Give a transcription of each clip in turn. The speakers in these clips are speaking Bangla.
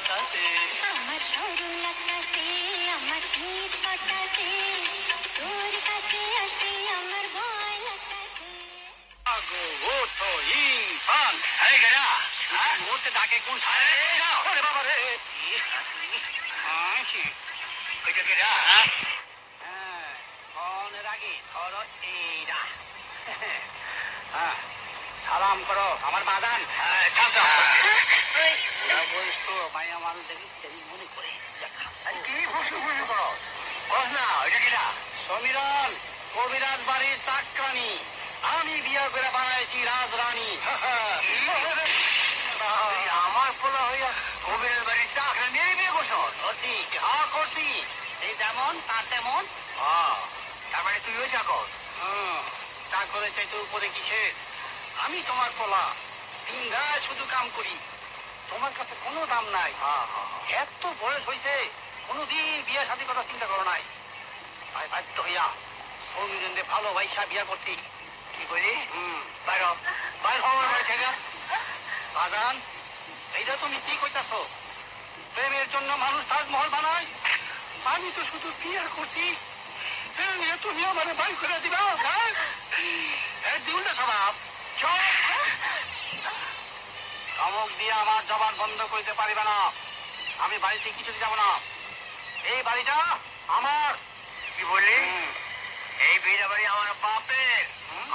কাছে আমার স্মরণ কাছে আমার শীত কাছে তোর কাছে আসে আমার ভয় কাছে আগো ওঠো ইনফান এই গেরা ওতে ডাকে কোন সারে ওরে বাবা রে কি কইতে গেরা হ্যাঁ ফোনের আগে ধরো এইটা হ্যাঁ সালাম করো আমার বাদান হ্যাঁ বলিস তো মাইয়া মানুষ দেখি সেদিন মনে করে কি খুশি খুশি করো বস না ওইটা কিনা সমীরন কবিরাজ বাড়ির চাকরানি আমি বিয়ে করে বানাইছি রাজরানী আমার পোলা হইয়া কবিরাজ বাড়ির চাকরানি বিয়ে করছো করছি হ্যাঁ করছি এই যেমন তার তেমন তার মানে তুইও চাকর চাকরের চাইতে উপরে কিসের আমি তোমার পোলা তিন গায়ে শুধু কাম করি তোমার কাছে কোনো দাম নাই এত বয়স হয়েছে কোনোদিন বিয়ে শাদী কথা চিন্তা করো নাই ভাই বাধ্য হইয়া সৌমিরেন্দ্রে ভালো ভাইসা বিয়া করছি কি করি বাইর বাইর হওয়ার বাড়ি থেকে বাজান এইটা তুমি কি কইতাছ প্রেমের জন্য মানুষ তাজমহল বানায় আমি তো শুধু বিয়ে করছি তুমি আমার বাড়ি করে দিবা দিউল না স্বভাব ধমক দিয়ে আমার জবান বন্ধ করতে পারিবে না আমি বাড়িতে কিছুতে যাব না এই বাড়িটা আমার কি বললি এই বিড়া বাড়ি আমার বাপের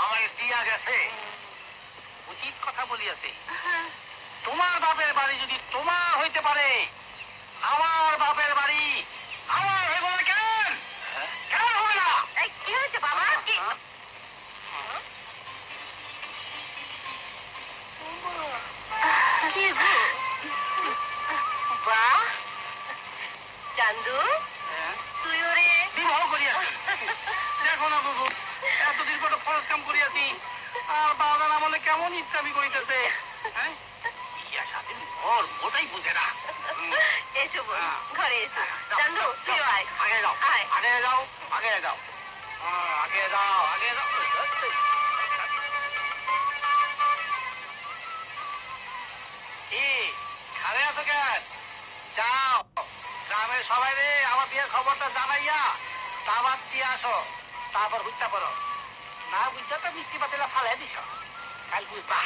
আমার দিয়া গেছে উচিত কথা বলিয়াছে তোমার বাপের বাড়ি যদি তোমার হইতে পারে আমার বাপের বাড়ি আমার হইব না কেন কেন হবে না কি হয়েছে বাবা কি কি গো বাহ চান্দু তুই ওরে বিবাহ করিয়াছি দেখো না বাবু এতদিন পর ফরজ কাম করিয়াছি আর বাবা আমলে কেমন ইচ্ছামি করিতেছে হ্যাঁ ইয়া সাথে ওর ওটাই বুঝে না এসো বোন ঘরে এসো চান্দু তুই আয় আগে যাও আয় আগে যাও আগে যাও আগে যাও আগে যাও কি খাবে আছো কেন যাও গ্রামের সবাই রে আমার বিয়ের খবরটা জানাইয়া দাওয়াত দিয়ে আসো তারপর বুঝতে পারো না বুঝতে তো মিষ্টি পাতিলা ফালাই দিছ কাল বুঝবা